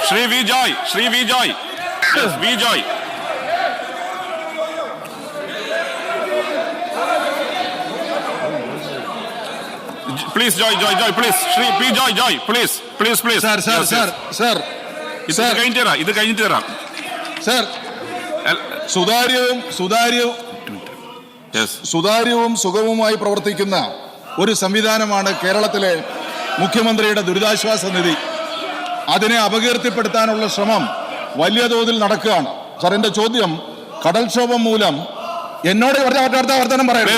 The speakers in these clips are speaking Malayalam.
Shri Vijay. Yes, Vijay. Please, Joy, please. Shri Vijay, please. Sir. ഇത് കഴിഞ്ഞിട്ട് തരാം. Sir. സുതാര്യവും സുഗമവുമായി പ്രവർത്തിക്കുന്ന ഒരു സംവിധാനമാണ് കേരളത്തിലെ മുഖ്യമന്ത്രിയുടെ ദുരിതാശ്വാസ നിധി. അതിനെ അപകീർത്തിപ്പെടുത്താനുള്ള ശ്രമം വലിയ തോതിൽ നടക്കുകയാണ്. സാർ, എന്റെ ചോദ്യം, കടൽക്ഷോഭം മൂലം എന്നോട് വർത്തമാനം പറയണം.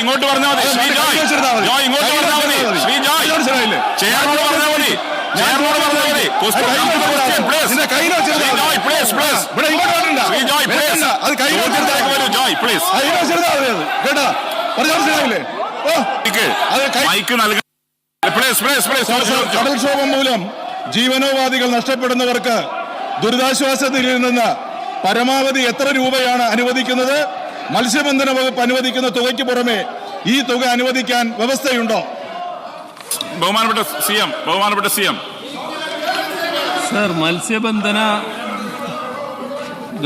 ഇങ്ങോട്ട് പറഞ്ഞാൽ മതി. കടൽക്ഷോഭം മൂലം ജീവനോപാധികൾ നഷ്ടപ്പെടുന്നവർക്ക് ദുരിതാശ്വാസ നിധിയിൽ നിന്ന് പരമാവധി എത്ര രൂപയാണ് അനുവദിക്കുന്നത്? മത്സ്യബന്ധന വകുപ്പ് അനുവദിക്കുന്ന തുകയ്ക്ക് പുറമെ ഈ തുക അനുവദിക്കാൻ വ്യവസ്ഥയുണ്ടോ? ബഹുമാനപ്പെട്ട സി എം. സർ, മത്സ്യബന്ധന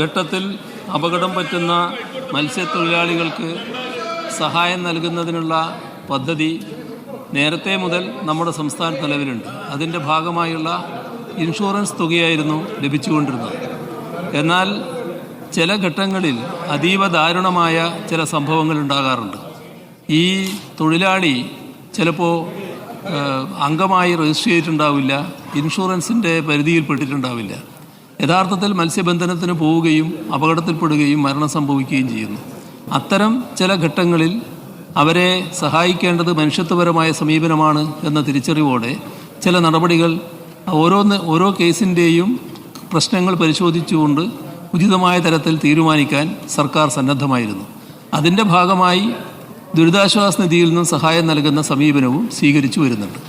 ഘട്ടത്തിൽ അപകടം പറ്റുന്ന മത്സ്യത്തൊഴിലാളികൾക്ക് സഹായം നൽകുന്നതിനുള്ള പദ്ധതി നേരത്തെ മുതൽ നമ്മുടെ സംസ്ഥാനത്ത് നിലവിലുണ്ട്. അതിൻ്റെ ഭാഗമായുള്ള ഇൻഷുറൻസ് തുകയായിരുന്നു ലഭിച്ചുകൊണ്ടിരുന്നത്. എന്നാൽ ചില ഘട്ടങ്ങളിൽ അതീവ ദാരുണമായ ചില സംഭവങ്ങൾ ഉണ്ടാകാറുണ്ട്. ഈ തൊഴിലാളി ചിലപ്പോൾ അംഗമായി രജിസ്റ്റർ ചെയ്തിട്ടുണ്ടാവില്ല, ഇൻഷുറൻസിൻ്റെ പരിധിയിൽപ്പെട്ടിട്ടുണ്ടാവില്ല. യഥാർത്ഥത്തിൽ മത്സ്യബന്ധനത്തിന് പോവുകയും അപകടത്തിൽപ്പെടുകയും മരണം സംഭവിക്കുകയും ചെയ്യുന്നു. അത്തരം ചില ഘട്ടങ്ങളിൽ അവരെ സഹായിക്കേണ്ടത് മനുഷ്യത്വപരമായ സമീപനമാണ് എന്ന തിരിച്ചറിവോടെ ചില നടപടികൾ ഓരോ കേസിൻ്റെയും പ്രശ്നങ്ങൾ പരിശോധിച്ചുകൊണ്ട് ഉചിതമായ തരത്തിൽ തീരുമാനിക്കാൻ സർക്കാർ സന്നദ്ധമായിരുന്നു. അതിൻ്റെ ഭാഗമായി ദുരിതാശ്വാസ നിധിയിൽ നിന്നും സഹായം നൽകുന്ന സമീപനവും സ്വീകരിച്ചു വരുന്നുണ്ട്.